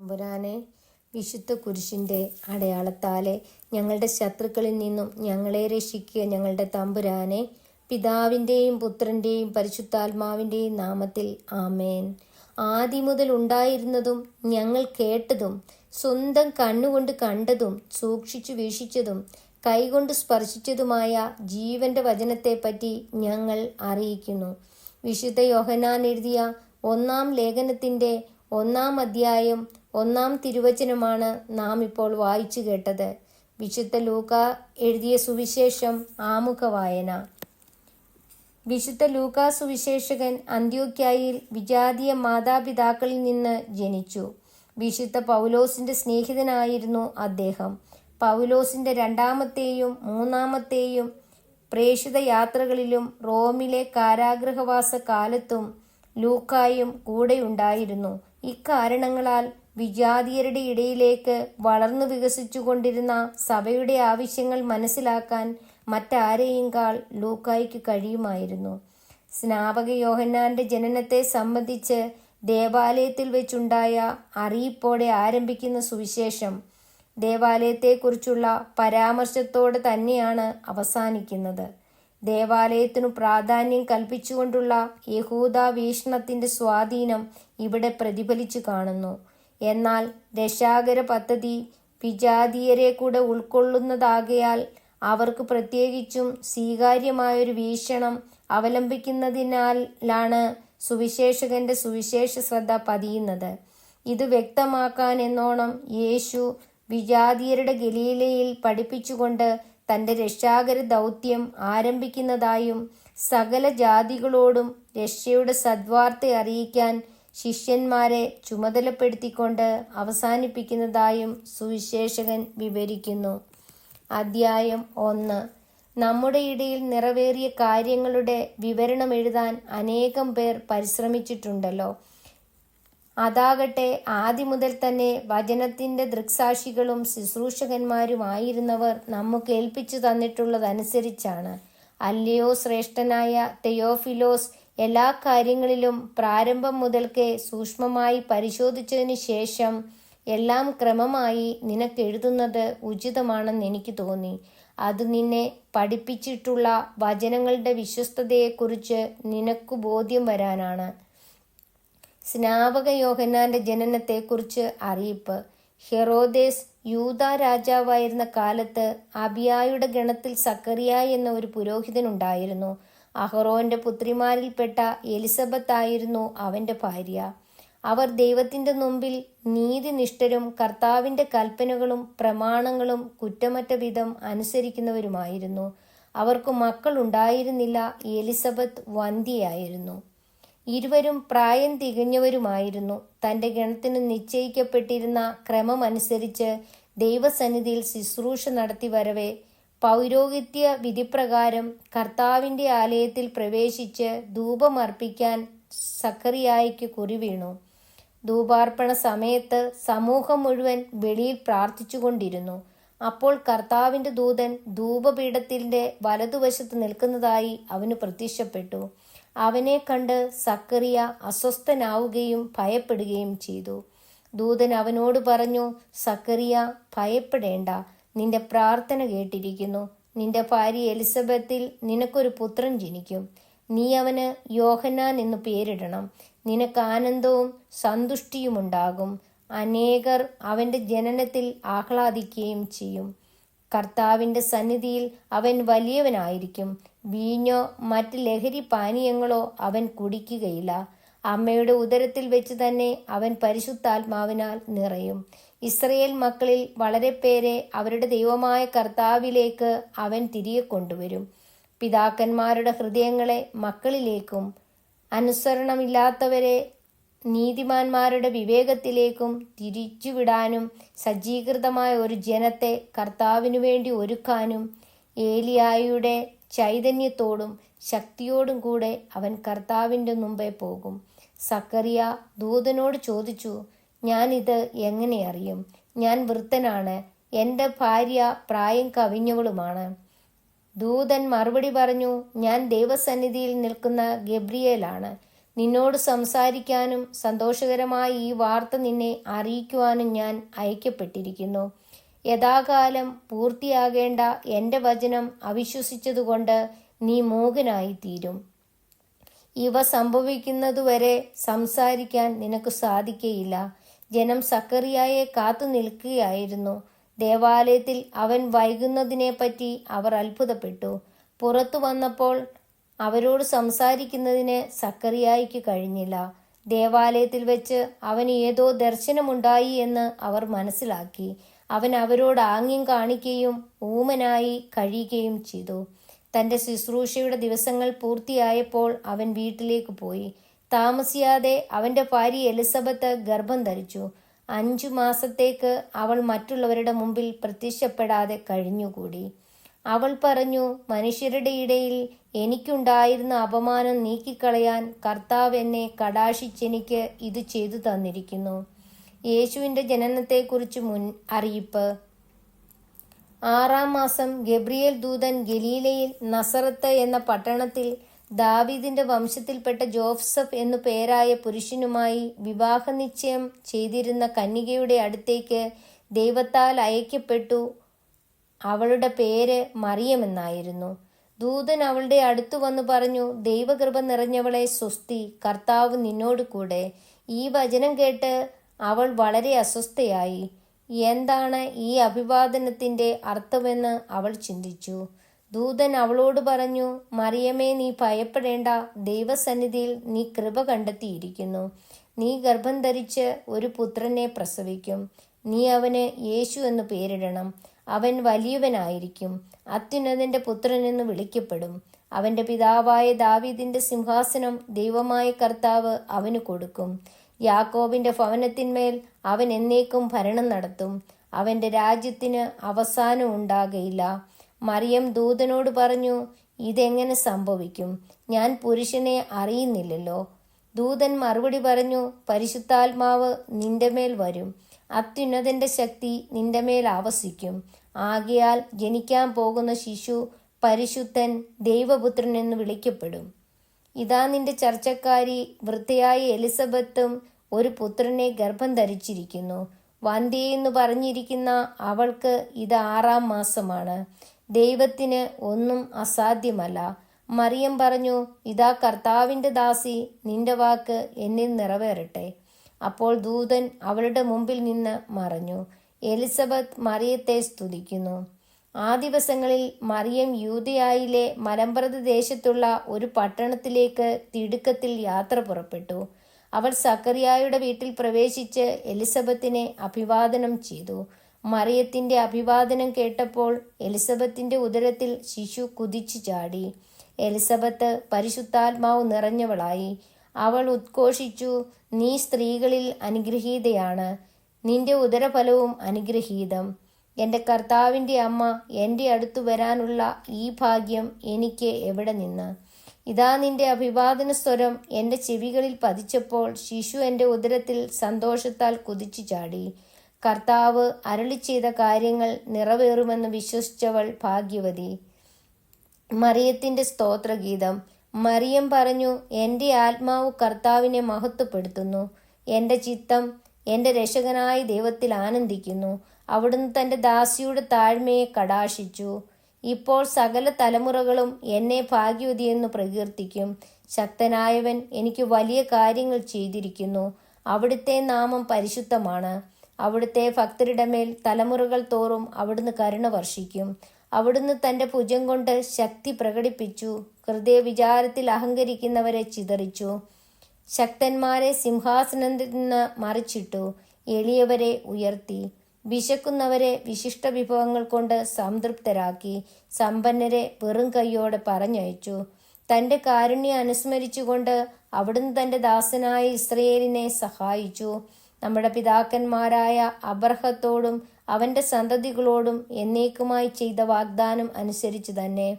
തമ്പുരാനെ, വിശുദ്ധ കുരിശിൻ്റെ അടയാളത്താലെ ഞങ്ങളുടെ ശത്രുക്കളിൽ നിന്നും ഞങ്ങളെ രക്ഷിക്കുക. ഞങ്ങളുടെ തമ്പുരാനെ, പിതാവിൻ്റെയും പുത്രൻ്റെയും പരിശുദ്ധാത്മാവിൻ്റെയും നാമത്തിൽ ആമേൻ. ആദ്യം മുതൽ ഉണ്ടായിരുന്നതും ഞങ്ങൾ കേട്ടതും സ്വന്തം കണ്ണുകൊണ്ട് കണ്ടതും സൂക്ഷിച്ചു വീക്ഷിച്ചതും കൈകൊണ്ട് സ്പർശിച്ചതുമായ ജീവന്റെ വചനത്തെപ്പറ്റി ഞങ്ങൾ അറിയിക്കുന്നു. വിശുദ്ധ യോഹന്നാൻ എഴുതിയ 1-ാം ലേഖനത്തിൻ്റെ 1-ാം അധ്യായം 1-ാം തിരുവചനമാണ് നാം ഇപ്പോൾ വായിച്ചു കേട്ടത്. വിശുദ്ധ ലൂക്കാ എഴുതിയ സുവിശേഷം ആമുഖ വായന. വിശുദ്ധ ലൂക്കാ സുവിശേഷകൻ അന്ത്യോക്യായിൽ വിജാതീയ മാതാപിതാക്കളിൽ നിന്ന് ജനിച്ചു. വിശുദ്ധ പൗലോസിന്റെ സ്നേഹിതനായിരുന്നു അദ്ദേഹം. പൗലോസിന്റെ 2-ാമത്തെയും 3-ാമത്തെയും പ്രേഷിത യാത്രകളിലും റോമിലെ കാരാഗൃഹവാസ കാലത്തും ലൂക്കായും കൂടെയുണ്ടായിരുന്നു. ഇക്കാരണങ്ങളാൽ വിജാതീയരുടെ ഇടയിലേക്ക് വളർന്നു വികസിച്ചുകൊണ്ടിരുന്ന സഭയുടെ ആവശ്യങ്ങൾ മനസ്സിലാക്കാൻ മറ്റാരെയുംകാൾ ലൂക്കായ്ക്ക് കഴിയുമായിരുന്നു. സ്നാപക യോഹന്നാന്റെ ജനനത്തെ സംബന്ധിച്ച് ദേവാലയത്തിൽ വെച്ചുണ്ടായ അറിയിപ്പോടെ ആരംഭിക്കുന്ന സുവിശേഷം ദേവാലയത്തെക്കുറിച്ചുള്ള പരാമർശത്തോടെ തന്നെയാണ് അവസാനിക്കുന്നത്. ദേവാലയത്തിനു പ്രാധാന്യം കൽപ്പിച്ചുകൊണ്ടുള്ള യഹൂദ വീക്ഷണത്തിന്റെ സ്വാധീനം ഇവിടെ പ്രതിഫലിച്ചു കാണുന്നു. എന്നാൽ രക്ഷാകര പദ്ധതി വിജാതീയരെ കൂടെ ഉൾക്കൊള്ളുന്നതാകയാൽ അവർക്ക് പ്രത്യേകിച്ചും സ്വീകാര്യമായൊരു വീക്ഷണം അവലംബിക്കുന്നതിനാലാണ് സുവിശേഷകന്റെ സുവിശേഷ ശ്രദ്ധ പതിയുന്നത്. ഇത് വ്യക്തമാക്കാൻ എന്നോണം യേശു വിജാതീയരുടെ ഗലീലയിൽ പഠിപ്പിച്ചുകൊണ്ട് തൻ്റെ രക്ഷാകര ദൗത്യം ആരംഭിക്കുന്നതായും സകല ജാതികളോടും രക്ഷയുടെ സദ്വാർത്ത അറിയിക്കാൻ ശിഷ്യന്മാരെ ചുമതലപ്പെടുത്തിക്കൊണ്ട് അവസാനിപ്പിക്കുന്നതായും സുവിശേഷകൻ വിവരിക്കുന്നു. അധ്യായം 1. നമ്മുടെ ഇടയിൽ നിറവേറിയ കാര്യങ്ങളുടെ വിവരണം എഴുതാൻ അനേകം പേർ പരിശ്രമിച്ചിട്ടുണ്ടല്ലോ. അതാകട്ടെ ആദ്യം മുതൽ തന്നെ വചനത്തിന്റെ ദൃക്സാക്ഷികളും ശുശ്രൂഷകന്മാരുമായിരുന്നവർ നമുക്ക് ഏൽപ്പിച്ചു തന്നിട്ടുള്ളതനുസരിച്ചാണ്. അല്ലയോ ശ്രേഷ്ഠനായ തെയോഫിലോസ്, എല്ലാ കാര്യങ്ങളിലും പ്രാരംഭം മുതൽക്കേ സൂക്ഷ്മമായി പരിശോധിച്ചതിന് ശേഷം എല്ലാം ക്രമമായി നിനക്കെഴുതുന്നത് ഉചിതമാണെന്ന് എനിക്ക് തോന്നി. അത് നിന്നെ പഠിപ്പിച്ചിട്ടുള്ള വചനങ്ങളുടെ വിശ്വസ്തതയെക്കുറിച്ച് നിനക്കു ബോധ്യം വരാനാണ്. സ്നാപക യോഹന്നാന്റെ ജനനത്തെക്കുറിച്ച് അറിയിപ്പ്. ഹെറോദേസ് യൂദാ രാജാവായിരുന്ന കാലത്ത് അബിയായുടെ ഗണത്തിൽ സക്കറിയ എന്ന ഒരു പുരോഹിതനുണ്ടായിരുന്നു. അഹറോന്റെ പുത്രിമാരിൽപ്പെട്ട എലിസബത്ത് ആയിരുന്നു അവന്റെ ഭാര്യ. അവർ ദൈവത്തിന്റെ മുമ്പിൽ നീതിനിഷ്ഠരും കർത്താവിന്റെ കൽപ്പനകളും പ്രമാണങ്ങളും കുറ്റമറ്റ വിധം അനുസരിക്കുന്നവരുമായിരുന്നു. അവർക്ക് മക്കൾ ഉണ്ടായിരുന്നില്ല. എലിസബത്ത് വന്ധ്യയായിരുന്നു. ഇരുവരും പ്രായം തികഞ്ഞവരുമായിരുന്നു. തന്റെ ഗണത്തിന് നിശ്ചയിക്കപ്പെട്ടിരുന്ന ക്രമമനുസരിച്ച് ദൈവസന്നിധിയിൽ ശുശ്രൂഷ നടത്തി വരവെ പൗരോഹിത്യ വിധിപ്രകാരം കർത്താവിന്റെ ആലയത്തിൽ പ്രവേശിച്ച് ധൂപമർപ്പിക്കാൻ സക്കറിയായ്ക്ക് കുറിവീണു. ധൂപാർപ്പണ സമയത്ത് സമൂഹം മുഴുവൻ വെളിയിൽ പ്രാർത്ഥിച്ചുകൊണ്ടിരുന്നു. അപ്പോൾ കർത്താവിന്റെ ദൂതൻ ധൂപപീഠത്തിന്റെ വലതുവശത്ത് നിൽക്കുന്നതായി അവന് പ്രത്യക്ഷപ്പെട്ടു. അവനെ കണ്ട് സക്കറിയ അസ്വസ്ഥനാവുകയും ഭയപ്പെടുകയും ചെയ്തു. ദൂതൻ അവനോട് പറഞ്ഞു, സക്കറിയ, ഭയപ്പെടേണ്ട, നിന്റെ പ്രാർത്ഥന കേട്ടിരിക്കുന്നു. നിന്റെ ഭാര്യ എലിസബത്തിൽ നിനക്കൊരു പുത്രൻ ജനിക്കും. നീ അവന് യോഹന്നാൻ എന്നു പേരിടണം. നിനക്ക് ആനന്ദവും സന്തുഷ്ടിയുമുണ്ടാകും. അനേകർ അവന്റെ ജനനത്തിൽ ആഹ്ലാദിക്കുകയും ചെയ്യും. കർത്താവിന്റെ സന്നിധിയിൽ അവൻ വലിയവനായിരിക്കും. വീഞ്ഞോ മറ്റ് ലഹരി പാനീയങ്ങളോ അവൻ കുടിക്കുകയില്ല. അമ്മയുടെ ഉദരത്തിൽ വെച്ച് തന്നെ അവൻ പരിശുദ്ധാത്മാവിനാൽ നിറയും. ഇസ്രയേൽ മക്കളിൽ വളരെ പേരെ അവരുടെ ദൈവമായ കർത്താവിലേക്ക് അവൻ തിരികെ കൊണ്ടുവരും. പിതാക്കന്മാരുടെ ഹൃദയങ്ങളെ മക്കളിലേക്കും അനുസരണമില്ലാത്തവരെ നീതിമാന്മാരുടെ വിവേകത്തിലേക്കും തിരിച്ചുവിടാനും സജ്ജീകൃതമായ ഒരു ജനത്തെ കർത്താവിനു വേണ്ടി ഒരുക്കാനും ഏലിയായുടെ ചൈതന്യത്തോടും ശക്തിയോടും കൂടെ അവൻ കർത്താവിൻ്റെ മുമ്പേ പോകും. സക്കറിയ ദൂതനോട് ചോദിച്ചു, ഞാനിത് എങ്ങനെ അറിയും? ഞാൻ വൃദ്ധനാണ്, എൻ്റെ ഭാര്യ പ്രായം കവിഞ്ഞവളുമാണ്. ദൂതൻ മറുപടി പറഞ്ഞു, ഞാൻ ദൈവസന്നിധിയിൽ നിൽക്കുന്ന ഗബ്രിയേലാണ്. നിന്നോട് സംസാരിക്കാനും സന്തോഷകരമായ ഈ വാർത്ത നിന്നെ അറിയിക്കുവാനും ഞാൻ അയക്കപ്പെട്ടിരിക്കുന്നു. യഥാകാലം പൂർത്തിയാകേണ്ട എൻ്റെ വചനം അവിശ്വസിച്ചതുകൊണ്ട് നീ മൂകനായിത്തീരും. ഇവ സംഭവിക്കുന്നതുവരെ സംസാരിക്കാൻ നിനക്ക് സാധിക്കയില്ല. ജനം സക്കറിയായെ കാത്തു നിൽക്കുകയായിരുന്നു. ദേവാലയത്തിൽ അവൻ വൈകുന്നതിനെപ്പറ്റി അവർ അത്ഭുതപ്പെട്ടു. പുറത്തു വന്നപ്പോൾ അവരോട് സംസാരിക്കുന്നതിന് സക്കറിയായ്ക്ക് കഴിഞ്ഞില്ല. ദേവാലയത്തിൽ വെച്ച് അവന് ഏതോ ദർശനമുണ്ടായി എന്ന് അവർ മനസ്സിലാക്കി. അവൻ അവരോട് ആംഗ്യം കാണിക്കുകയും ഊമനായി കഴിയുകയും ചെയ്തു. തൻ്റെ ശുശ്രൂഷയുടെ ദിവസങ്ങൾ പൂർത്തിയായപ്പോൾ അവൻ വീട്ടിലേക്ക് പോയി. താമസിയാതെ അവൻ്റെ ഭാര്യ എലിസബത്ത് ഗർഭം ധരിച്ചു. 5 മാസത്തേക്ക് അവൾ മറ്റുള്ളവരുടെ മുമ്പിൽ പ്രത്യക്ഷപ്പെടാതെ കഴിഞ്ഞുകൂടി. അവൾ പറഞ്ഞു, മനുഷ്യരുടെ ഇടയിൽ എനിക്കുണ്ടായിരുന്ന അപമാനം നീക്കിക്കളയാൻ കർത്താവ് എന്നെ കടാക്ഷിച്ചെനിക്ക് ഇത് ചെയ്തു തന്നിരിക്കുന്നു. യേശുവിൻ്റെ ജനനത്തെക്കുറിച്ച് മുൻ അറിയിപ്പ്. 6-ാം മാസം ഗബ്രിയേൽ ദൂതൻ ഗലീലയിൽ നസറത്ത് എന്ന പട്ടണത്തിൽ ദാവീദിന്റെ വംശത്തിൽപ്പെട്ട ജോസഫ് എന്നു പേരായ പുരുഷനുമായി വിവാഹനിശ്ചയം ചെയ്തിരുന്ന കന്യകയുടെ അടുത്തേക്ക് ദൈവത്താൽ അയക്കപ്പെട്ടു. അവളുടെ പേര് മറിയമെന്നായിരുന്നു. ദൂതൻ അവളുടെ അടുത്തു വന്നു പറഞ്ഞു, ദൈവകൃപ നിറഞ്ഞവളെ സ്വസ്തി, കർത്താവ് നിന്നോട് കൂടെ. ഈ വചനം കേട്ട് അവൾ വളരെ അസ്വസ്ഥയായി. എന്താണ് ഈ അഭിവാദനത്തിന്റെ അർത്ഥമെന്ന് അവൾ ചിന്തിച്ചു. ദൂതൻ അവളോട് പറഞ്ഞു, മറിയമേ, നീ ഭയപ്പെടേണ്ട. ദൈവസന്നിധിയിൽ നീ കൃപ കണ്ടെത്തിയിരിക്കുന്നു. നീ ഗർഭം ധരിച്ച് ഒരു പുത്രനെ പ്രസവിക്കും. നീ അവന് യേശു എന്ന് പേരിടണം. അവൻ വലിയവനായിരിക്കും, അത്യുന്നതന്റെ പുത്രൻ എന്ന് വിളിക്കപ്പെടും. അവന്റെ പിതാവായ ദാവീദിന്റെ സിംഹാസനം ദൈവമായ കർത്താവ് അവന് കൊടുക്കും. യാക്കോബിന്റെ ഭവനത്തിന്മേൽ അവൻ എന്നേക്കും ഭരണം നടത്തും. അവന്റെ രാജ്യത്തിന് അവസാനം ഉണ്ടാകയില്ല. മറിയം ദൂതനോട് പറഞ്ഞു, ഇതെങ്ങനെ സംഭവിക്കും? ഞാൻ പുരുഷനെ അറിയുന്നില്ലല്ലോ. ദൂതൻ മറുപടി പറഞ്ഞു, പരിശുദ്ധാത്മാവ് നിന്റെ മേൽ വരും. അത്യുന്നതന്റെ ശക്തി നിന്റെ മേൽ ആവസിക്കും. ആകയാൽ ജനിക്കാൻ പോകുന്ന ശിശു പരിശുദ്ധൻ, ദൈവപുത്രൻ എന്ന് വിളിക്കപ്പെടും. ഇതാ നിന്റെ ചർച്ചക്കാരി വൃദ്ധയായ എലിസബത്തും ഒരു പുത്രനെ ഗർഭം ധരിച്ചിരിക്കുന്നു. വന്ധ്യയെന്ന് പറഞ്ഞിരിക്കുന്ന അവൾക്ക് ഇത് 6-ാം മാസമാണ്. ദൈവത്തിന് ഒന്നും അസാധ്യമല്ല. മറിയം പറഞ്ഞു, ഇതാ കർത്താവിൻ്റെ ദാസി, നിന്റെ വാക്ക് എന്നിൽ നിറവേറട്ടെ. അപ്പോൾ ദൂതൻ അവളുടെ മുമ്പിൽ നിന്ന് മറഞ്ഞു. എലിസബത്ത് മറിയത്തെ സ്തുതിക്കുന്നു. ആ ദിവസങ്ങളിൽ മറിയം യൂദയായിലെ മലമ്പ്രദ ദേശത്തുള്ള ഒരു പട്ടണത്തിലേക്ക് തിടുക്കത്തിൽ യാത്ര പുറപ്പെട്ടു. അവൾ സക്കറിയായുടെ വീട്ടിൽ പ്രവേശിച്ച് എലിസബത്തിനെ അഭിവാദനം ചെയ്തു. മറിയത്തിന്റെ അഭിവാദനം കേട്ടപ്പോൾ എലിസബത്തിന്റെ ഉദരത്തിൽ ശിശു കുതിച്ചു ചാടി. എലിസബത്ത് പരിശുദ്ധാത്മാവ് നിറഞ്ഞവളായി. അവൾ ഉദ്ഘോഷിച്ചു, നീ സ്ത്രീകളിൽ അനുഗ്രഹീതയാണ്, നിന്റെ ഉദരഫലവും അനുഗ്രഹീതം. എൻ്റെ കർത്താവിൻ്റെ അമ്മ, എൻ്റെ അടുത്തു വരാനുള്ള ഈ ഭാഗ്യം എനിക്ക് എവിടെ നിന്ന്? ഇതാ നിന്റെ അഭിവാദന സ്വരം എൻ്റെ ചെവികളിൽ പതിച്ചപ്പോൾ ശിശു എൻ്റെ ഉദരത്തിൽ സന്തോഷത്താൽ കുതിച്ചു ചാടി. കർത്താവ് അരുളി ചെയ്ത കാര്യങ്ങൾ നിറവേറുമെന്ന് വിശ്വസിച്ചവൾ ഭാഗ്യവതി. മറിയത്തിന്റെ സ്തോത്രഗീതം. മറിയം പറഞ്ഞു, എൻ്റെ ആത്മാവ് കർത്താവിനെ മഹത്വപ്പെടുത്തുന്നു. എൻ്റെ ചിത്തം എൻ്റെ രക്ഷകനായ ദൈവത്തിൽ ആനന്ദിക്കുന്നു. അവിടുന്ന് തൻ്റെ ദാസിയുടെ താഴ്മയെ കടാക്ഷിച്ചു. ഇപ്പോൾ സകല തലമുറകളും എന്നെ ഭാഗ്യവതിയെന്ന് പ്രകീർത്തിക്കും. ശക്തനായവൻ എനിക്ക് വലിയ കാര്യങ്ങൾ ചെയ്തിരിക്കുന്നു. അവിടുത്തെ നാമം പരിശുദ്ധമാണ്. അവിടുത്തെ ഭക്തരുടെ മേൽ തലമുറകൾ തോറും അവിടുന്ന് കരുണ വർഷിക്കും. അവിടുന്ന് തൻ്റെ ഭുജം കൊണ്ട് ശക്തി പ്രകടിപ്പിച്ചു. ഹൃദയവിചാരത്തിൽ അഹങ്കരിക്കുന്നവരെ ചിതറിച്ചു. ശക്തന്മാരെ സിംഹാസനത്തിൽ നിന്ന് മറിച്ചിട്ടു. എളിയവരെ ഉയർത്തി. വിശക്കുന്നവരെ വിശിഷ്ട വിഭവങ്ങൾ കൊണ്ട് സംതൃപ്തരാക്കി. സമ്പന്നരെ വെറും കൈയോടെ പറഞ്ഞയച്ചു. തൻ്റെ കാരുണ്യം അനുസ്മരിച്ചുകൊണ്ട് അവിടുന്ന് തൻ്റെ ദാസനായ ഇസ്രയേലിനെ സഹായിച്ചു. നമ്മുടെ പിതാക്കന്മാരായ അബ്രഹത്തോടും അവൻ്റെ സന്തതികളോടും എന്നേക്കുമായി ചെയ്ത വാഗ്ദാനം അനുസരിച്ച് തന്നെ.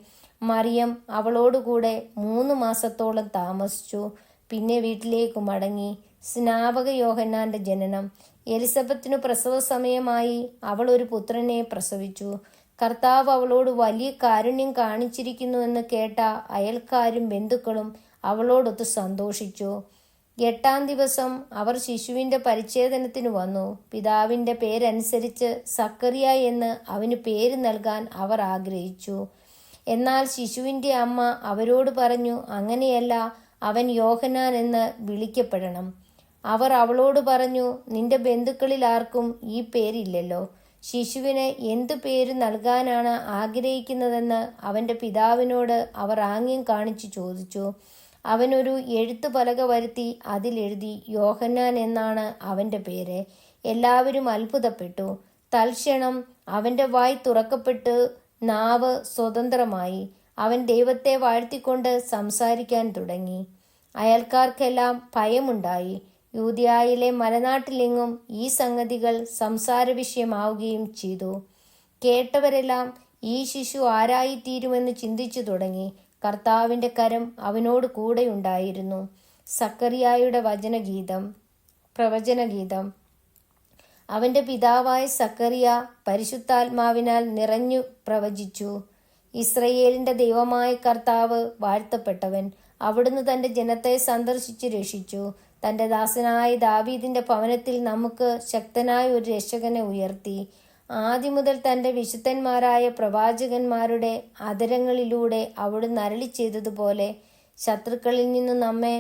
മറിയം അവളോടുകൂടെ 3 മാസത്തോളം താമസിച്ചു. പിന്നെ വീട്ടിലേക്ക് മടങ്ങി. സ്നാപക യോഹന്നാന്റെ ജനനം. എലിസബത്തിനു പ്രസവ സമയമായി. അവൾ ഒരു പുത്രനെ പ്രസവിച്ചു. കർത്താവ് അവളോട് വലിയ കാരുണ്യം കാണിച്ചിരിക്കുന്നുവെന്ന് കേട്ട അയൽക്കാരും ബന്ധുക്കളും അവളോടൊത്ത് സന്തോഷിച്ചു. 8-ാം ദിവസം അവർ ശിശുവിൻ്റെ പരിച്ഛേദനത്തിന് വന്നു. പിതാവിൻ്റെ പേരനുസരിച്ച് സക്കറിയ എന്ന് അവന് പേര് നൽകാൻ അവർ ആഗ്രഹിച്ചു. എന്നാൽ ശിശുവിൻ്റെ അമ്മ അവരോട് പറഞ്ഞു, അങ്ങനെയല്ല, അവൻ യോഹന്നാൻ എന്ന് വിളിക്കപ്പെടണം. അവർ അവളോട് പറഞ്ഞു, നിന്റെ ബന്ധുക്കളിൽ ആർക്കും ഈ പേരില്ലല്ലോ. ശിശുവിന് എന്തു പേര് നൽകാനാണ് ആഗ്രഹിക്കുന്നതെന്ന് അവൻ്റെ പിതാവിനോട് അവർ ആംഗ്യം കാണിച്ചു ചോദിച്ചു. അവനൊരു എഴുത്തുപലക വരുത്തി അതിലെഴുതി, യോഹന്നാൻ എന്നാണ് അവൻ്റെ പേര്. എല്ലാവരും അത്ഭുതപ്പെട്ടു. തൽക്ഷണം അവൻ്റെ വായ് തുറക്കപ്പെട്ട് നാവ് സ്വതന്ത്രമായി. അവൻ ദൈവത്തെ വാഴ്ത്തിക്കൊണ്ട് സംസാരിക്കാൻ തുടങ്ങി. അയൽക്കാർക്കെല്ലാം ഭയമുണ്ടായി. യൂദയായിലെ മലനാട്ടിലെങ്ങും ഈ സംഗതികൾ സംസാര വിഷയമാവുകയും ചെയ്തു. കേട്ടവരെല്ലാം ഈ ശിശു ആരായിത്തീരുമെന്ന് ചിന്തിച്ചു തുടങ്ങി. കർത്താവിൻ്റെ കരം അവനോട് കൂടെയുണ്ടായിരുന്നു. സക്കറിയായുടെ പ്രവചനഗീതം. അവൻ്റെ പിതാവായ സക്കറിയ പരിശുദ്ധാത്മാവിനാൽ നിറഞ്ഞു പ്രവചിച്ചു. ഇസ്രയേലിൻ്റെ ദൈവമായ കർത്താവ് വാഴ്ത്തപ്പെട്ടവൻ. അവിടുന്ന് തൻ്റെ ജനത്തെ സന്ദർശിച്ച് രക്ഷിച്ചു. തൻ്റെ ദാസനായ ദാവീദിൻ്റെ ഭവനത്തിൽ നമുക്ക് ശക്തനായ ഒരു രക്ഷകനെ ഉയർത്തി. ആദ്യം മുതൽ തൻ്റെ വിശുദ്ധന്മാരായ പ്രവാചകന്മാരുടെ അധരങ്ങളിലൂടെ അവിടുന്ന് അരുളി ചെയ്തതുപോലെ ശത്രുക്കളിൽ നിന്നും നമ്മെ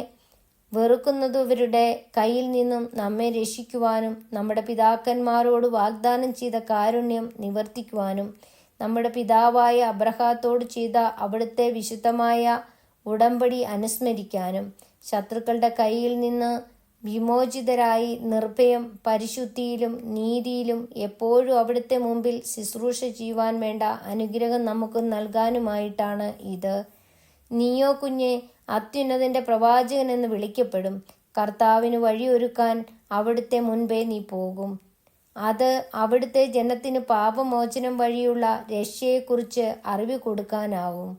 വെറുക്കുന്നവരുടെ കയ്യിൽ നിന്നും നമ്മെ രക്ഷിക്കുവാനും നമ്മുടെ പിതാക്കന്മാരോട് വാഗ്ദാനം ചെയ്ത കാരുണ്യം നിവർത്തിക്കുവാനും നമ്മുടെ പിതാവായ അബ്രഹാത്തോട് ചെയ്ത അവിടുത്തെ വിശുദ്ധമായ ഉടമ്പടി അനുസ്മരിക്കാനും ശത്രുക്കളുടെ കയ്യിൽ നിന്ന് വിമോചിതരായി നിർഭയം പരിശുദ്ധിയിലും നീതിയിലും എപ്പോഴും അവിടുത്തെ മുമ്പിൽ ശുശ്രൂഷ ചെയ്യുവാൻ വേണ്ട അനുഗ്രഹം നമുക്ക് നൽകാനുമായിട്ടാണ് ഇത്. നീയോ കുഞ്ഞെ അത്യുന്നതൻ്റെ പ്രവാചകൻ എന്ന് വിളിക്കപ്പെടും. കർത്താവിന് വഴിയൊരുക്കാൻ അവിടുത്തെ മുൻപേ നീ പോകും. അത് അവിടുത്തെ ജനത്തിന് പാപമോചനം വഴിയുള്ള രക്ഷയെക്കുറിച്ച് അറിവ് കൊടുക്കാനാവും.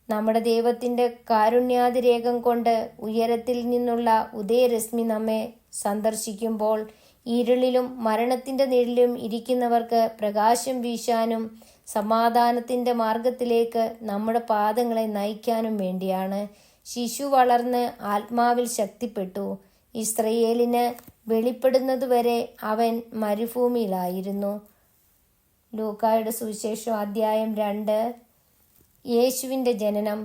നമ്മുടെ ദൈവത്തിൻ്റെ കാരുണ്യാതിരേകം കൊണ്ട് ഉയരത്തിൽ നിന്നുള്ള ഉദയരശ്മി നമ്മെ സന്ദർശിക്കുമ്പോൾ ഇരുളിലും മരണത്തിൻ്റെ നിഴലിലും ഇരിക്കുന്നവർക്ക് പ്രകാശം വീശാനും സമാധാനത്തിൻ്റെ മാർഗത്തിലേക്ക് നമ്മുടെ പാദങ്ങളെ നയിക്കാനും വേണ്ടിയാണ്. ശിശു വളർന്ന് ആത്മാവിൽ ശക്തിപ്പെട്ടു. ഇസ്രയേലിന് വെളിപ്പെടുന്നതുവരെ അവൻ മരുഭൂമിയിലായിരുന്നു. ലൂക്കായുടെ സുവിശേഷം അധ്യായം 2. യേശുവിൻ്റെ ജനനം.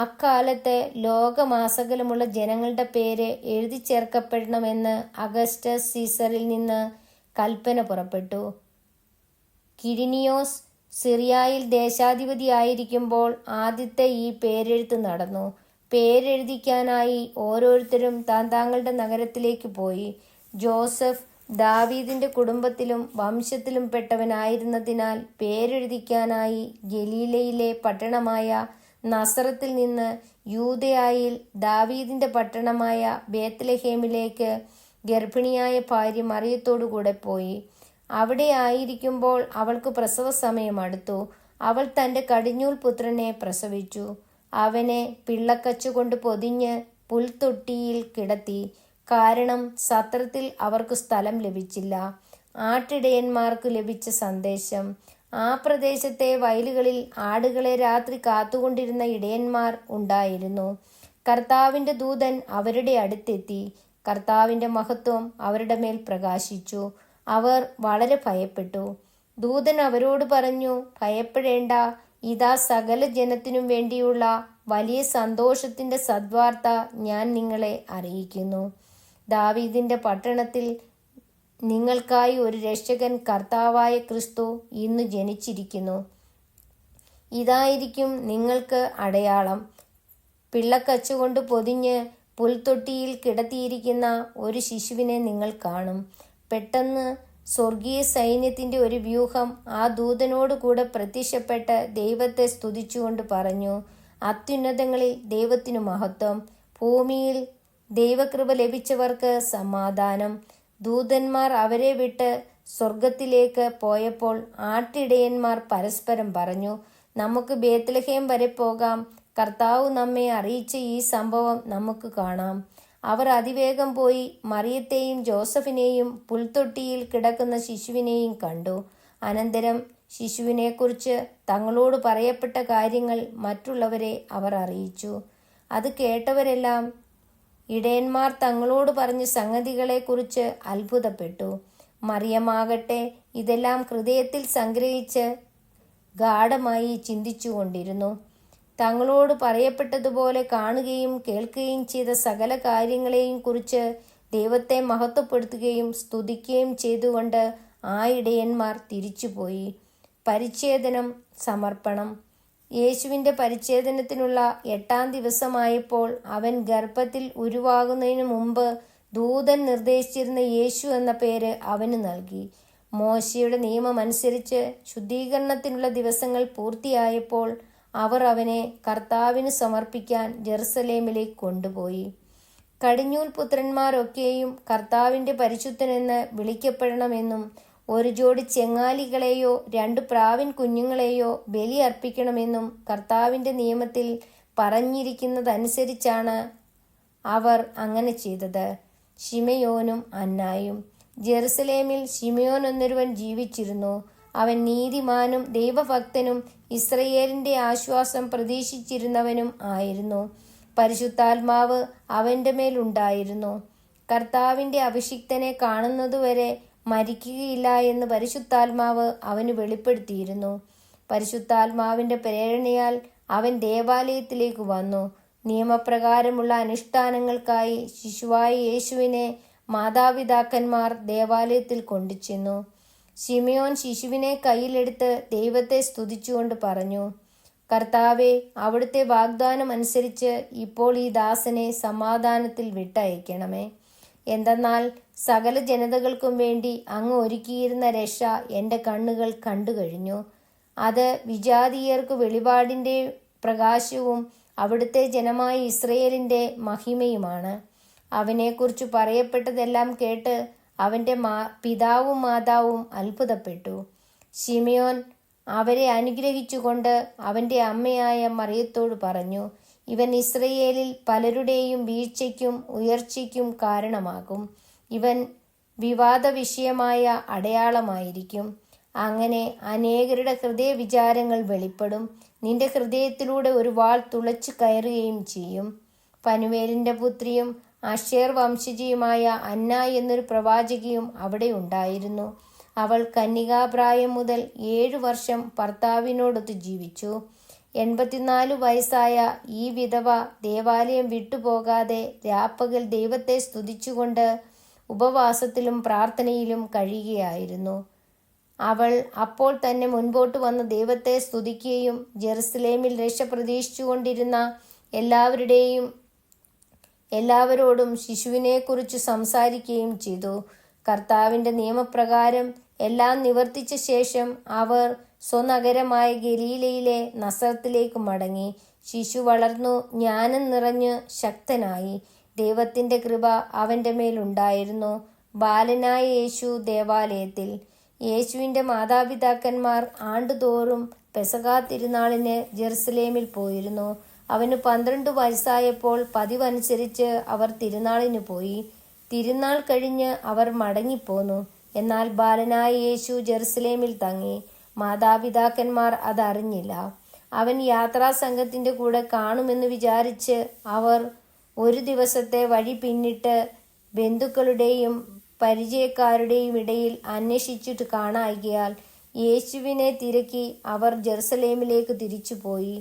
അക്കാലത്ത് ലോകമാസകലമുള്ള ജനങ്ങളുടെ പേര് എഴുതി ചേർക്കപ്പെടണമെന്ന് അഗസ്റ്റസ് സീസറിൽ നിന്ന് കൽപ്പന പുറപ്പെട്ടു. കിരിനിയോസ് സിറിയയിൽ ദേശാധിപതിയായിരിക്കുമ്പോൾ ആദ്യത്തെ ഈ പേരെഴുത്ത് നടന്നു. പേരെഴുതിക്കാനായി ഓരോരുത്തരും താങ്കളുടെ നഗരത്തിലേക്ക് പോയി. ജോസഫ് ദാവീദിൻ്റെ കുടുംബത്തിലും വംശത്തിലും പെട്ടവനായിരുന്നതിനാൽ പേരെഴുതിക്കാനായി ഗലീലയിലെ പട്ടണമായ നസറത്തിൽ നിന്ന് യൂദയായിൽ ദാവീദിൻ്റെ പട്ടണമായ ബേത്ലഹേമിലേക്ക് ഗർഭിണിയായ ഭാര്യ മറിയത്തോടുകൂടെ പോയി. അവിടെ ആയിരിക്കുമ്പോൾ അവൾക്ക് പ്രസവ സമയം അടുത്തു. അവൾ തൻ്റെ കടിഞ്ഞൂൽ പുത്രനെ പ്രസവിച്ചു. അവനെ പിള്ളക്കച്ചുകൊണ്ട് പൊതിഞ്ഞ് പുൽത്തൊട്ടിയിൽ കിടത്തി. കാരണം സത്രത്തിൽ അവർക്ക് സ്ഥലം ലഭിച്ചില്ല. ആട്ടിടയന്മാർക്ക് ലഭിച്ച സന്ദേശം. ആ പ്രദേശത്തെ വയലുകളിൽ ആടുകളെ രാത്രി കാത്തുകൊണ്ടിരുന്ന ഇടയന്മാർ ഉണ്ടായിരുന്നു. കർത്താവിൻ്റെ ദൂതൻ അവരുടെ അടുത്തെത്തി. കർത്താവിൻ്റെ മഹത്വം അവരുടെ മേൽ പ്രകാശിച്ചു. അവർ വളരെ ഭയപ്പെട്ടു. ദൂതൻ അവരോട് പറഞ്ഞു, ഭയപ്പെടേണ്ട, ഇതാ സകല ജനത്തിനും വേണ്ടിയുള്ള വലിയ സന്തോഷത്തിൻ്റെ സദ്വാർത്ത ഞാൻ നിങ്ങളെ അറിയിക്കുന്നു. ദാവീദിൻ്റെ പട്ടണത്തിൽ നിങ്ങൾക്കായി ഒരു രക്ഷകൻ കർത്താവായ ക്രിസ്തു ഇന്ന് ജനിച്ചിരിക്കുന്നു. ഇതായിരിക്കും നിങ്ങൾക്ക് അടയാളം. പിള്ളക്കച്ചുകൊണ്ട് പൊതിഞ്ഞ് പുൽത്തൊട്ടിയിൽ കിടത്തിയിരിക്കുന്ന ഒരു ശിശുവിനെ നിങ്ങൾ കാണും. പെട്ടെന്ന് സ്വർഗീയ സൈന്യത്തിൻ്റെ ഒരു വ്യൂഹം ആ ദൂതനോട് കൂടെ പ്രത്യക്ഷപ്പെട്ട് ദൈവത്തെ സ്തുതിച്ചുകൊണ്ട് പറഞ്ഞു, അത്യുന്നതങ്ങളിൽ ദൈവത്തിനു മഹത്വം, ഭൂമിയിൽ ദൈവകൃപ ലഭിച്ചവർക്ക് സമാധാനം. ദൂതന്മാർ അവരെ വിട്ട് സ്വർഗത്തിലേക്ക് പോയപ്പോൾ ആട്ടിടയന്മാർ പരസ്പരം പറഞ്ഞു, നമുക്ക് ബേത്ലഹേം വരെ പോകാം. കർത്താവ് നമ്മെ അറിയിച്ച ഈ സംഭവം നമുക്ക് കാണാം. അവർ അതിവേഗം പോയി മറിയത്തെയും ജോസഫിനെയും പുൽത്തൊട്ടിയിൽ കിടക്കുന്ന ശിശുവിനെയും കണ്ടു. അനന്തരം ശിശുവിനെക്കുറിച്ച് തങ്ങളോട് പറയപ്പെട്ട കാര്യങ്ങൾ മറ്റുള്ളവരെ അവർ അറിയിച്ചു. അത് കേട്ടവരെല്ലാം ഇടയന്മാർ തങ്ങളോട് പറഞ്ഞ സംഗതികളെക്കുറിച്ച് അത്ഭുതപ്പെട്ടു. മറിയമാകട്ടെ ഇതെല്ലാം ഹൃദയത്തിൽ സംഗ്രഹിച്ച് ഗാഢമായി ചിന്തിച്ചുകൊണ്ടിരുന്നു. തങ്ങളോട് പറയപ്പെട്ടതുപോലെ കാണുകയും കേൾക്കുകയും ചെയ്ത സകല കാര്യങ്ങളെയും കുറിച്ച് ദൈവത്തെ മഹത്വപ്പെടുത്തുകയും സ്തുതിക്കുകയും ചെയ്തുകൊണ്ട് ആ ഇടയന്മാർ തിരിച്ചുപോയി. പരിച്ഛേദനം സമർപ്പണം. യേശുവിൻ്റെ പരിച്ഛേദനത്തിനുള്ള 8-ാം ദിവസമായപ്പോൾ അവൻ ഗർഭത്തിൽ ഉരുവാകുന്നതിനു മുമ്പ് ദൂതൻ നിർദ്ദേശിച്ചിരുന്ന യേശു എന്ന പേര് അവന് നൽകി. മോശയുടെ നിയമമനുസരിച്ച് ശുദ്ധീകരണത്തിനുള്ള ദിവസങ്ങൾ പൂർത്തിയായപ്പോൾ അവർ അവനെ കർത്താവിന് സമർപ്പിക്കാൻ ജെറുസലേമിലേക്ക് കൊണ്ടുപോയി. കടിഞ്ഞൂൽ പുത്രന്മാരൊക്കെയും കർത്താവിൻ്റെ പരിശുദ്ധനെന്ന് വിളിക്കപ്പെടണമെന്നും ഒരു ജോഡി ചെങ്ങാലികളെയോ 2 പ്രാവിൻ കുഞ്ഞുങ്ങളെയോ ബലി അർപ്പിക്കണമെന്നും കർത്താവിൻ്റെ നിയമത്തിൽ പറഞ്ഞിരിക്കുന്നതനുസരിച്ചാണ് അവർ അങ്ങനെ ചെയ്തത്. ശിമയോനും അന്നായും. ജെറുസലേമിൽ ശിമയോൻ എന്നൊരുവൻ ജീവിച്ചിരുന്നു. അവൻ നീതിമാനും ദൈവഭക്തനും ഇസ്രയേലിൻ്റെ ആശ്വാസം പ്രതീക്ഷിച്ചിരുന്നവനും ആയിരുന്നു. പരിശുദ്ധാത്മാവ് അവൻ്റെ മേലുണ്ടായിരുന്നു. കർത്താവിൻ്റെ അഭിഷിക്തനെ കാണുന്നതുവരെ മരിക്കുകയില്ല എന്ന് പരിശുദ്ധാത്മാവ് അവന് വെളിപ്പെടുത്തിയിരുന്നു. പരിശുദ്ധാത്മാവിൻ്റെ പ്രേരണയാൽ അവൻ ദേവാലയത്തിലേക്ക് വന്നു. നിയമപ്രകാരമുള്ള അനുഷ്ഠാനങ്ങൾക്കായി ശിശുവായ യേശുവിനെ മാതാപിതാക്കന്മാർ ദേവാലയത്തിൽ കൊണ്ടുചെന്നു. ശിമയോൻ ശിശുവിനെ കയ്യിലെടുത്ത് ദൈവത്തെ സ്തുതിച്ചുകൊണ്ട് പറഞ്ഞു, കർത്താവെ, അവിടുത്തെ വാഗ്ദാനം അനുസരിച്ച് ഇപ്പോൾ ഈ ദാസനെ സമാധാനത്തിൽ വിട്ടയക്കണമേ. എന്തെന്നാൽ സകല ജനതകൾക്കും വേണ്ടി അങ്ങ് ഒരുക്കിയിരുന്ന രക്ഷ എൻ്റെ കണ്ണുകൾ കണ്ടു കഴിഞ്ഞു. അത് വിജാതീയർക്ക് വെളിപാടിൻ്റെ പ്രകാശവും അവിടുത്തെ ജനമായ ഇസ്രയേലിൻ്റെ മഹിമയുമാണ്. അവനെക്കുറിച്ച് പറയപ്പെട്ടതെല്ലാം കേട്ട് അവൻ്റെ പിതാവും മാതാവും അത്ഭുതപ്പെട്ടു. ശിമയോൻ അവരെ അനുഗ്രഹിച്ചുകൊണ്ട് അവൻ്റെ അമ്മയായ മറിയത്തോട് പറഞ്ഞു, ഇവൻ ഇസ്രയേലിൽ പലരുടെയും വീഴ്ചയ്ക്കും ഉയർച്ചയ്ക്കും കാരണമാകും. ഇവൻ വിവാദ വിഷയമായ അടയാളമായിരിക്കും. അങ്ങനെ അനേകരുടെ ഹൃദയ വിചാരങ്ങൾ വെളിപ്പെടും. നിന്റെ ഹൃദയത്തിലൂടെ ഒരു വാൾ തുളച്ചു കയറുകയും ചെയ്യും. പനുവേലിൻ്റെ പുത്രിയും അഷേർ വംശജിയുമായ അന്ന എന്നൊരു പ്രവാചകിയും അവിടെ ഉണ്ടായിരുന്നു. അവൾ കന്യകാപ്രായം മുതൽ 7 വർഷം ഭർത്താവിനോടൊത്ത് ജീവിച്ചു. 84 വയസ്സായ ഈ വിധവ ദേവാലയം വിട്ടുപോകാതെ രാപ്പകൽ ദൈവത്തെ സ്തുതിച്ചുകൊണ്ട് ഉപവാസത്തിലും പ്രാർത്ഥനയിലും കഴിയുകയായിരുന്നു. അവൾ അപ്പോൾ തന്നെ മുൻപോട്ട് വന്ന് ദൈവത്തെ സ്തുതിക്കുകയും ജെറുസലേമിൽ രക്ഷ പ്രതീക്ഷിച്ചുകൊണ്ടിരുന്ന എല്ലാവരോടും ശിശുവിനെക്കുറിച്ച് സംസാരിക്കുകയും ചെയ്തു. കർത്താവിൻ്റെ നിയമപ്രകാരം എല്ലാം നിവർത്തിച്ച ശേഷം അവർ സ്വനഗരമായ ഗലീലയിലെ നസറത്തിലേക്ക് മടങ്ങി. ശിശു വളർന്നു ജ്ഞാനം നിറഞ്ഞ് ശക്തനായി. ദൈവത്തിൻ്റെ കൃപ അവൻ്റെ മേലുണ്ടായിരുന്നു. ബാലനായ യേശു ദേവാലയത്തിൽ. യേശുവിൻ്റെ മാതാപിതാക്കന്മാർ ആണ്ടുതോറും പെസഹാ തിരുനാളിന് ജെറുസലേമിൽ പോയിരുന്നു. അവന് 12 വയസ്സായപ്പോൾ പതിവനുസരിച്ച് അവർ തിരുനാളിന് പോയി. തിരുനാൾ കഴിഞ്ഞ് അവർ മടങ്ങിപ്പോന്നു. എന്നാൽ ബാലനായ യേശു ജെറുസലേമിൽ തങ്ങി. മാതാപിതാക്കന്മാർ അതറിഞ്ഞില്ല. അവൻ യാത്രാസംഘത്തിൻ്റെ കൂടെ കാണുമെന്ന് വിചാരിച്ച് അവർ ഒരു ദിവസത്തെ വഴി പിന്നിട്ട് ബന്ധുക്കളുടെയും പരിചയക്കാരുടെയും ഇടയിൽ അന്വേഷിച്ചിട്ട് കാണായികയാൽ യേശുവിനെ തിരക്കി അവർ ജെറുസലേമിലേക്ക് തിരിച്ചുപോയി.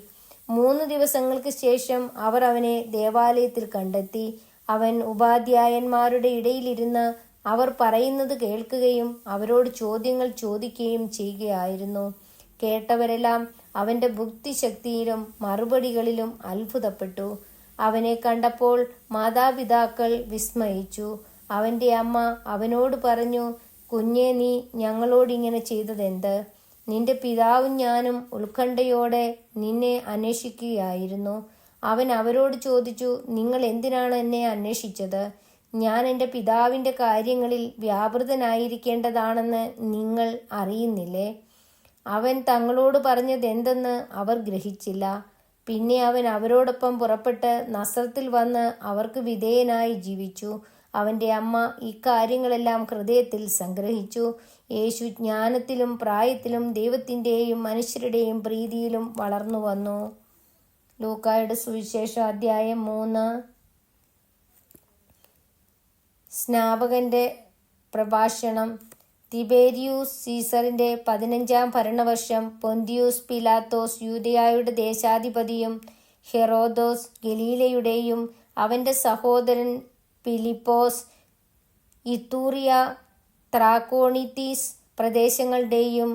3 ദിവസങ്ങൾക്ക് ശേഷം അവർ അവനെ ദേവാലയത്തിൽ കണ്ടെത്തി. അവൻ ഉപാധ്യായന്മാരുടെ ഇടയിലിരുന്ന് അവർ പറയുന്നത് കേൾക്കുകയും അവരോട് ചോദ്യങ്ങൾ ചോദിക്കുകയും ചെയ്യുകയായിരുന്നു. കേട്ടവരെല്ലാം അവൻ്റെ ബുദ്ധിശക്തിയിലും മറുപടികളിലും അത്ഭുതപ്പെട്ടു. അവനെ കണ്ടപ്പോൾ മാതാപിതാക്കൾ വിസ്മയിച്ചു. അവൻ്റെ അമ്മ അവനോട് പറഞ്ഞു, കുഞ്ഞെ, നീ ഞങ്ങളോടിങ്ങനെ ചെയ്തതെന്ത്? നിന്റെ പിതാവും ഞാനും ഉത്കണ്ഠയോടെ നിന്നെ അന്വേഷിക്കുകയായിരുന്നു. അവൻ അവരോട് ചോദിച്ചു, നിങ്ങൾ എന്തിനാണ് എന്നെ അന്വേഷിച്ചത്? ഞാൻ എൻ്റെ പിതാവിൻ്റെ കാര്യങ്ങളിൽ വ്യാപൃതനായിരിക്കേണ്ടതാണെന്ന് നിങ്ങൾ അറിയുന്നില്ലേ? അവൻ തങ്ങളോട് പറഞ്ഞതെന്തെന്ന് അവർ ഗ്രഹിച്ചില്ല. പിന്നെ അവൻ അവരോടൊപ്പം പുറപ്പെട്ട് നസറത്തിൽ വന്ന് അവർക്ക് വിധേയനായി ജീവിച്ചു. അവൻ്റെ അമ്മ ഇക്കാര്യങ്ങളെല്ലാം ഹൃദയത്തിൽ സംഗ്രഹിച്ചു. യേശു ജ്ഞാനത്തിലും പ്രായത്തിലും ദൈവത്തിൻ്റെയും മനുഷ്യരുടെയും പ്രീതിയിലും വളർന്നു വന്നു. ലൂക്കായുടെ സുവിശേഷം അധ്യായം 3. സ്നാപകന്റെ പ്രഭാഷണം. തിബേരിയൂസ് സീസറിന്റെ 15-ാം ഭരണവർഷം പൊന്തിയൂസ് പീലാത്തോസ് യൂദയായുടെ ദേശാധിപതിയും ഹെറോദോസ് ഗലീലയുടെയും അവന്റെ സഹോദരൻ ഫിലിപ്പോസ് ഇത്തൂറിയ ത്രാക്കോണിത്തീസ് പ്രദേശങ്ങളുടെയും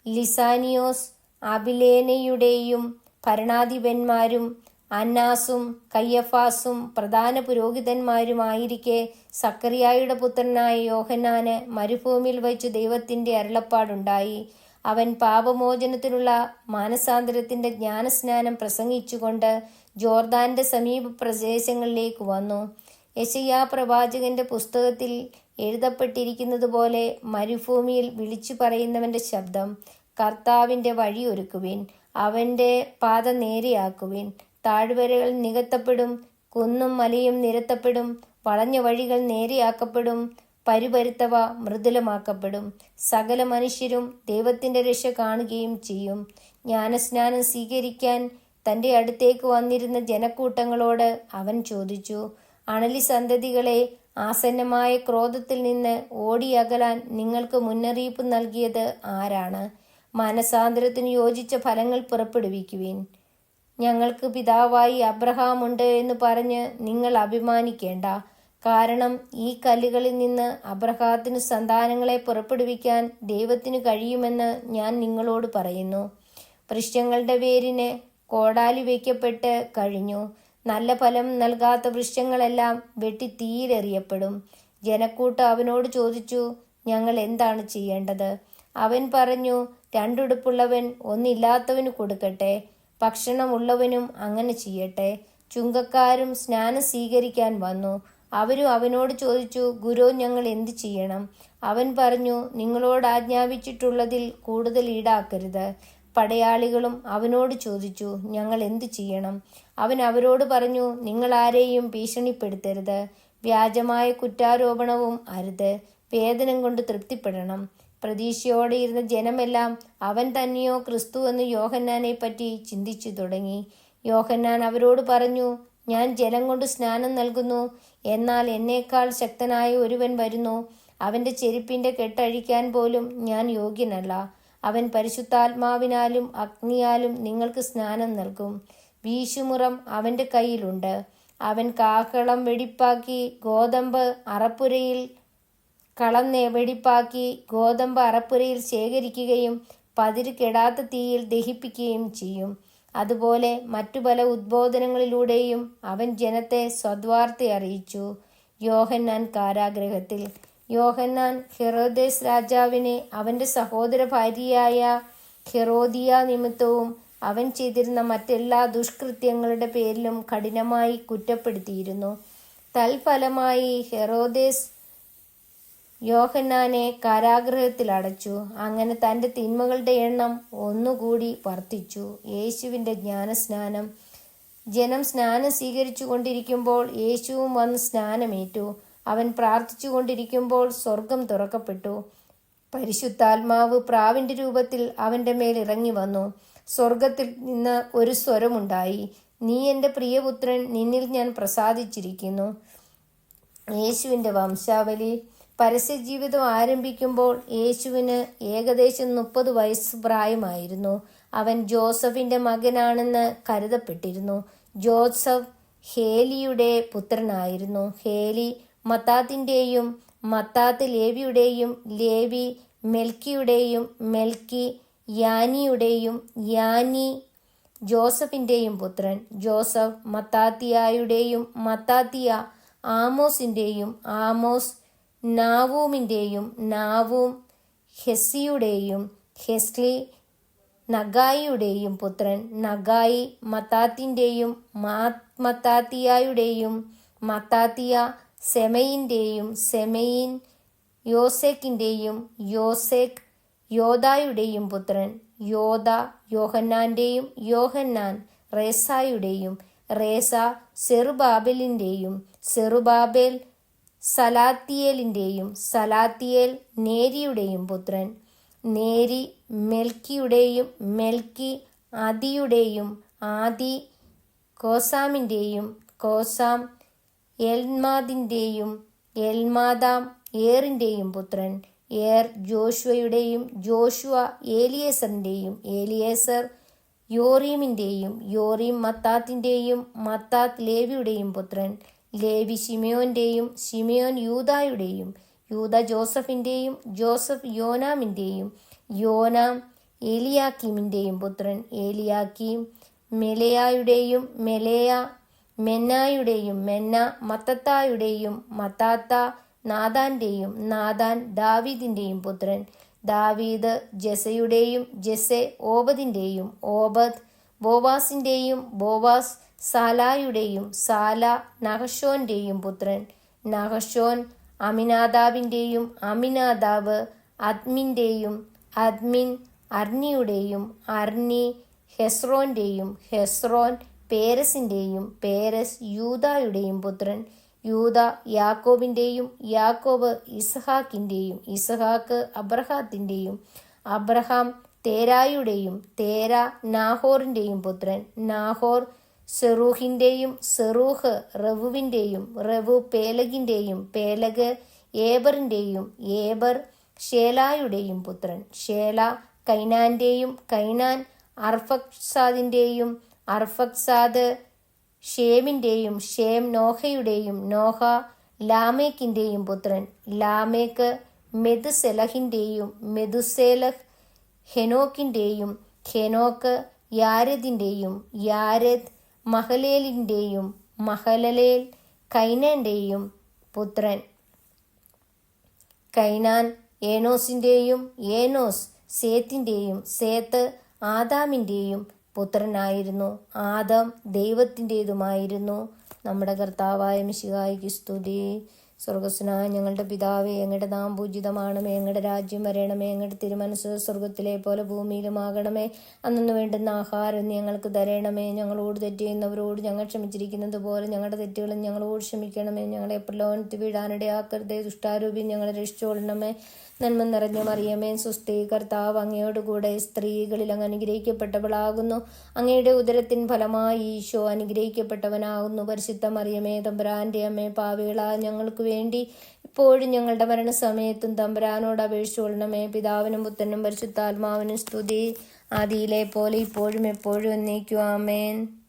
ലിസാനിയോസ് അബിലേനയുടെയും ഭരണാധിപന്മാരും അന്നാസും കയ്യഫാസും പ്രധാന പുരോഹിതന്മാരുമായിരിക്കെ സക്കറിയായുടെ പുത്രനായ യോഹന്നാന് മരുഭൂമിയിൽ വച്ചു ദൈവത്തിന്റെ അരുളപ്പാടുണ്ടായി. അവൻ പാപമോചനത്തിനുള്ള മാനസാന്തരത്തിന്റെ ജ്ഞാനസ്നാനം പ്രസംഗിച്ചുകൊണ്ട് ജോർദാന്റെ സമീപ പ്രദേശങ്ങളിലേക്ക് വന്നു. യെശയ്യാ പ്രവാചകന്റെ പുസ്തകത്തിൽ എഴുതപ്പെട്ടിരിക്കുന്നത് പോലെ മരുഭൂമിയിൽ വിളിച്ചു പറയുന്നവന്റെ ശബ്ദം, കർത്താവിന്റെ വഴി ഒരുക്കുവിൻ, അവന്റെ പാത നേരെയാക്കുവിൻ. താഴ്വരകൾ നികത്തപ്പെടും, കുന്നും മലയും നിരത്തപ്പെടും, വളഞ്ഞ വഴികൾ നേരെയാക്കപ്പെടും, പരുപരുത്തവ മൃദുലമാക്കപ്പെടും. സകല മനുഷ്യരും ദൈവത്തിന്റെ രക്ഷ കാണുകയും ചെയ്യും. ജ്ഞാനസ്നാനം സ്വീകരിക്കാൻ തന്റെ അടുത്തേക്ക് വന്നിരുന്ന ജനക്കൂട്ടങ്ങളോട് അവൻ ചോദിച്ചു, അണലി സന്തതികളെ, ആസന്നമായ ക്രോധത്തിൽ നിന്ന് ഓടിയകലാൻ നിങ്ങൾക്ക് മുന്നറിയിപ്പ് നൽകിയത് ആരാണ്? മാനസാന്തരത്തിന് യോജിച്ച ഫലങ്ങൾ പുറപ്പെടുവിക്കുവിൻ. ഞങ്ങൾക്ക് പിതാവായി അബ്രഹാം ഉണ്ട് എന്ന് പറഞ്ഞ് നിങ്ങൾ അഭിമാനിക്കേണ്ട. കാരണം ഈ കല്ലുകളിൽ നിന്ന് അബ്രഹാത്തിന് സന്താനങ്ങളെ പുറപ്പെടുവിക്കാൻ ദൈവത്തിന് കഴിയുമെന്ന് ഞാൻ നിങ്ങളോട് പറയുന്നു. വൃക്ഷങ്ങളുടെ വേരിന് കോടാലി വയ്ക്കപ്പെട്ട് കഴിഞ്ഞു. നല്ല ഫലം നൽകാത്ത വൃക്ഷങ്ങളെല്ലാം വെട്ടി തീയിലെറിയപ്പെടും. ജനക്കൂട്ടം അവനോട് ചോദിച്ചു, ഞങ്ങൾ എന്താണ് ചെയ്യേണ്ടത്? അവൻ പറഞ്ഞു, രണ്ടുടുപ്പുള്ളവൻ ഒന്നില്ലാത്തവന് കൊടുക്കട്ടെ, ഭക്ഷണമുള്ളവനും അങ്ങനെ ചെയ്യട്ടെ. ചുങ്കക്കാരും സ്നാനം സ്വീകരിക്കാൻ വന്നു. അവരും അവനോട് ചോദിച്ചു, ഗുരു, ഞങ്ങൾ എന്ത് ചെയ്യണം? അവൻ പറഞ്ഞു, നിങ്ങളോട് ആജ്ഞാപിച്ചിട്ടുള്ളതിൽ കൂടുതൽ ഈടാക്കരുത്. പടയാളികളും അവനോട് ചോദിച്ചു, ഞങ്ങൾ എന്തു ചെയ്യണം? അവൻ അവരോട് പറഞ്ഞു, നിങ്ങൾ ആരെയും ഭീഷണിപ്പെടുത്തരുത്, വ്യാജമായ കുറ്റാരോപണവും അരുത്, വേതനം കൊണ്ട് തൃപ്തിപ്പെടണം. പ്രതീക്ഷയോടെ ഇരുന്ന ജനമെല്ലാം അവൻ തന്നെയോ ക്രിസ്തു എന്ന് യോഹന്നാനെ പറ്റി ചിന്തിച്ചു തുടങ്ങി. യോഹന്നാൻ അവരോട് പറഞ്ഞു, ഞാൻ ജലം കൊണ്ട് സ്നാനം നൽകുന്നു, എന്നാൽ എന്നേക്കാൾ ശക്തനായ ഒരുവൻ വരുന്നു. അവന്റെ ചെരുപ്പിന്റെ കെട്ടഴിക്കാൻ പോലും ഞാൻ യോഗ്യനല്ല. അവൻ പരിശുദ്ധാത്മാവിനാലും അഗ്നിയാലും നിങ്ങൾക്ക് സ്നാനം നൽകും. വീശുമുറം അവന്റെ കയ്യിലുണ്ട്. അവൻ കാഹളം വെടിപ്പാക്കി ഗോതമ്പ് അറപ്പുരയിൽ ശേഖരിക്കുകയും പതിര് കെടാത്ത തീയിൽ ദഹിപ്പിക്കുകയും ചെയ്യും. അതുപോലെ മറ്റു പല ഉദ്ബോധനങ്ങളിലൂടെയും അവൻ ജനത്തെ സദ്വാർത്ത അറിയിച്ചു. യോഹന്നാൻ കാരാഗൃഹത്തിൽ. യോഹന്നാൻ ഹെറോദേസ് രാജാവിനെ അവന്റെ സഹോദര ഭാര്യയായ ഹെറോദിയ നിമിത്തവും അവൻ ചെയ്തിരുന്ന മറ്റെല്ലാ ദുഷ്കൃത്യങ്ങളുടെ പേരിലും കഠിനമായി കുറ്റപ്പെടുത്തിയിരുന്നു. തൽഫലമായി ഹെറോദേസ് യോഹന്നാനെ കാരാഗൃഹത്തിൽ അടച്ചു. അങ്ങനെ തന്റെ തിന്മകളുടെ എണ്ണം ഒന്നുകൂടി വർദ്ധിച്ചു. യേശുവിന്റെ ജ്ഞാനസ്നാനം. ജനം സ്നാനം സ്വീകരിച്ചു കൊണ്ടിരിക്കുമ്പോൾ യേശുവും വന്ന് സ്നാനമേറ്റു. അവൻ പ്രാർത്ഥിച്ചു കൊണ്ടിരിക്കുമ്പോൾ സ്വർഗം തുറക്കപ്പെട്ടു. പരിശുദ്ധാത്മാവ് പ്രാവിന്റെ രൂപത്തിൽ അവന്റെ മേൽ ഇറങ്ങി വന്നു. സ്വർഗത്തിൽ നിന്ന് ഒരു സ്വരമുണ്ടായി, നീ എൻ്റെ പ്രിയപുത്രൻ, നിന്നിൽ ഞാൻ പ്രസാദിച്ചിരിക്കുന്നു. യേശുവിൻ്റെ വംശാവലി. പരസ്യജീവിതം ആരംഭിക്കുമ്പോൾ യേശുവിന് ഏകദേശം 30 വയസ്സ് പ്രായമായിരുന്നു. അവൻ ജോസഫിന്റെ മകനാണെന്ന് കരുതപ്പെട്ടിരുന്നു. ജോസഫ് ഹേലിയുടെ പുത്രനായിരുന്നു. ഹേലി മത്താത്തിൻ്റെയും, മത്താത്ത് ലേവിയുടെയും, ലേവി മെൽക്കിയുടെയും, മെൽക്കി യാനിയുടെയും, യാനി ജോസഫിൻ്റെയും പുത്രൻ. ജോസഫ് മത്താത്തിയായുടെയും, മത്താത്തിയ ആമോസിൻ്റെയും, ആമോസ് നാവൂമിൻ്റെയും, നാവൂം ഹെസ്ലിയുടെയും, ഹെസ്ലി നഗായിയുടെയും പുത്രൻ. നഗായി മത്താത്തിൻ്റെയും, മത്താത്തിയായുടെയും, മത്താത്തിയ സെമയിൻ്റെയും, സെമയിൻ യോസേക്കിൻ്റെയും, യോസേക്ക് യോദായുടെയും പുത്രൻ. യോദ യോഹന്നാൻ്റെയും, യോഹന്നാൻ റേസായുടെയും, റേസ സെറുബാബേലിൻ്റെയും, സെറുബാബേൽ സലാത്തിയേലിൻ്റെയും, സലാത്തിയേൽ നേരിയുടെയും പുത്രൻ. നേരി മെൽക്കിയുടെയും, മെൽക്കി ആദിയുടെയും, ആദി കോസാം എൽമാദിൻ്റെയും എൽമാദാം ഏറിൻ്റെയും പുത്രൻ. ഏർ ജോഷുവയുടെയും ജോഷുവ ഏലിയേസറിൻ്റെയും ഏലിയേസർ യോറീമിൻ്റെയും യോറീം മത്താത്തിൻ്റെയും മത്താത്ത് ലേവിയുടെയും പുത്രൻ. ലേവി ശിമയോൻ്റെയും ശിമയോൻ യൂദായുടെയും യൂദ ജോസഫിൻ്റെയും ജോസഫ് യോനാമിൻ്റെയും യോനാം ഏലിയാക്കീമിൻ്റെയും പുത്രൻ. ഏലിയാക്കീം മെലയായുടെയും മെലയ മെന്നായുടെയും മെന്ന മത്തത്തായുടെയും മത്താത്ത നാഥാന്റെയും നാഥാൻ ദാവീദിൻ്റെയും പുത്രൻ. ദാവീദ് ജെസയുടെയും ജെസെ ഓബദിൻ്റെയും ഓബദ് ബോവാസിൻ്റെയും ബോവാസ് സാലായുടെയും സാല നഹശോൻ്റെയും പുത്രൻ. നഹശോൻ അമിനാദാബിൻ്റെയും അമിനാദാബ് അദ്മിൻ്റെയും അദ്മിൻ അർണിയുടെയും അർണി ഹെസ്രോൻ്റെയും ഹെസ്രോൻ പേരസിൻ്റെയും പേരസ് യൂദായുടെയും പുത്രൻ. യൂദ യാക്കോബിൻ്റെയും യാക്കോബ് ഇസ്ഹാക്കിൻ്റെയും ഇസ്ഹാക്ക് അബ്രഹാത്തിൻ്റെയും അബ്രഹാം തേരായുടെയും തേര നാഹോറിൻ്റെയും പുത്രൻ. നാഹോർ സെറൂഹിൻ്റെയും സെറൂഹ് റവുവിൻ്റെയും റവു പേലഗിൻ്റെയും പേലഗ് ഏബറിൻ്റെയും ഏബർ ഷേലായുടെയും പുത്രൻ. ഷേല കൈനാൻ്റെയും കൈനാൻ അർഫക്സാദിൻ്റെയും അർഫക്സാദ് ഷേമിൻ്റെയും ഷേം നോഹയുടെയും നോഹ ലാമേക്കിൻ്റെയും പുത്രൻ. ലാമേക്ക് മെതുസെലഹിൻ്റെയും മെതുസേലഹ് ഹെനോക്കിൻ്റെയും ഹെനോക്ക് യാരെദിൻ്റെയും യാരെദ് മഹലേലിൻ്റെയും മഹലലേൽ കൈനാൻ്റെയും പുത്രൻ. കൈനാൻ ഏനോസിൻ്റെയും ഏനോസ് സേത്തിൻ്റെയും സേത്ത് ആദാമിൻ്റെയും പുത്രനായിരുന്നു. ആദാം ദൈവത്തിൻ്റെതുമായിരുന്നു. നമ്മുടെ കർത്താവായ മിശിഹായ്ക്ക് സ്തുതി. സ്വർഗസ്വനായ ഞങ്ങളുടെ പിതാവേ, അങ്ങയുടെ നാമം പൂജിതമാണമേ, അങ്ങയുടെ രാജ്യം വരണമേ, അങ്ങയുടെ തിരുമനസ്സ് സ്വർഗത്തിലെ പോലെ ഭൂമിയിലുമാകണമേ. അന്നു വേണ്ടുന്ന ആഹാരം ഞങ്ങൾക്ക് തരണമേ. ഞങ്ങളോട് തെറ്റ് ചെയ്യുന്നവരോട് ഞങ്ങൾ ക്ഷമിച്ചിരിക്കുന്നത് പോലെ ഞങ്ങളുടെ തെറ്റുകളും ഞങ്ങളോട് ക്ഷമിക്കണമേ. ഞങ്ങളെ പ്രലോഭനത്തിൽ വീഴാനിടയാക്കരുതേ, ദുഷ്ടാരൂപി ഞങ്ങളെ രക്ഷിച്ചുകൊള്ളണമേ. നന്മ നിറഞ്ഞ മറിയമേ സുസ്ഥി, കർത്താവ് അങ്ങയോടുകൂടെ സ്ത്രീകളിൽ അങ്ങ് അനുഗ്രഹിക്കപ്പെട്ടവളാകുന്നു. അങ്ങയുടെ ഉദരത്തിൻ ഫലമായി ഈശോ അനുഗ്രഹിക്കപ്പെട്ടവനാകുന്നു. പരിശുദ്ധ മറിയമേ തമ്പുരാന്റെ അമ്മേ, പാപികളായ ഞങ്ങൾക്ക് വേണ്ടി ഇപ്പോഴും ഞങ്ങളുടെ മരണസമയത്തും തമ്പുരാനോട് അപേക്ഷിച്ചുകൊള്ളണമേ. പിതാവിനും പുത്രനും പരിശുദ്ധാത്മാവിനും സ്തുതി, ആദിയിലെ പോലെ ഇപ്പോഴും എപ്പോഴും എന്നേക്കും. ആമേൻ.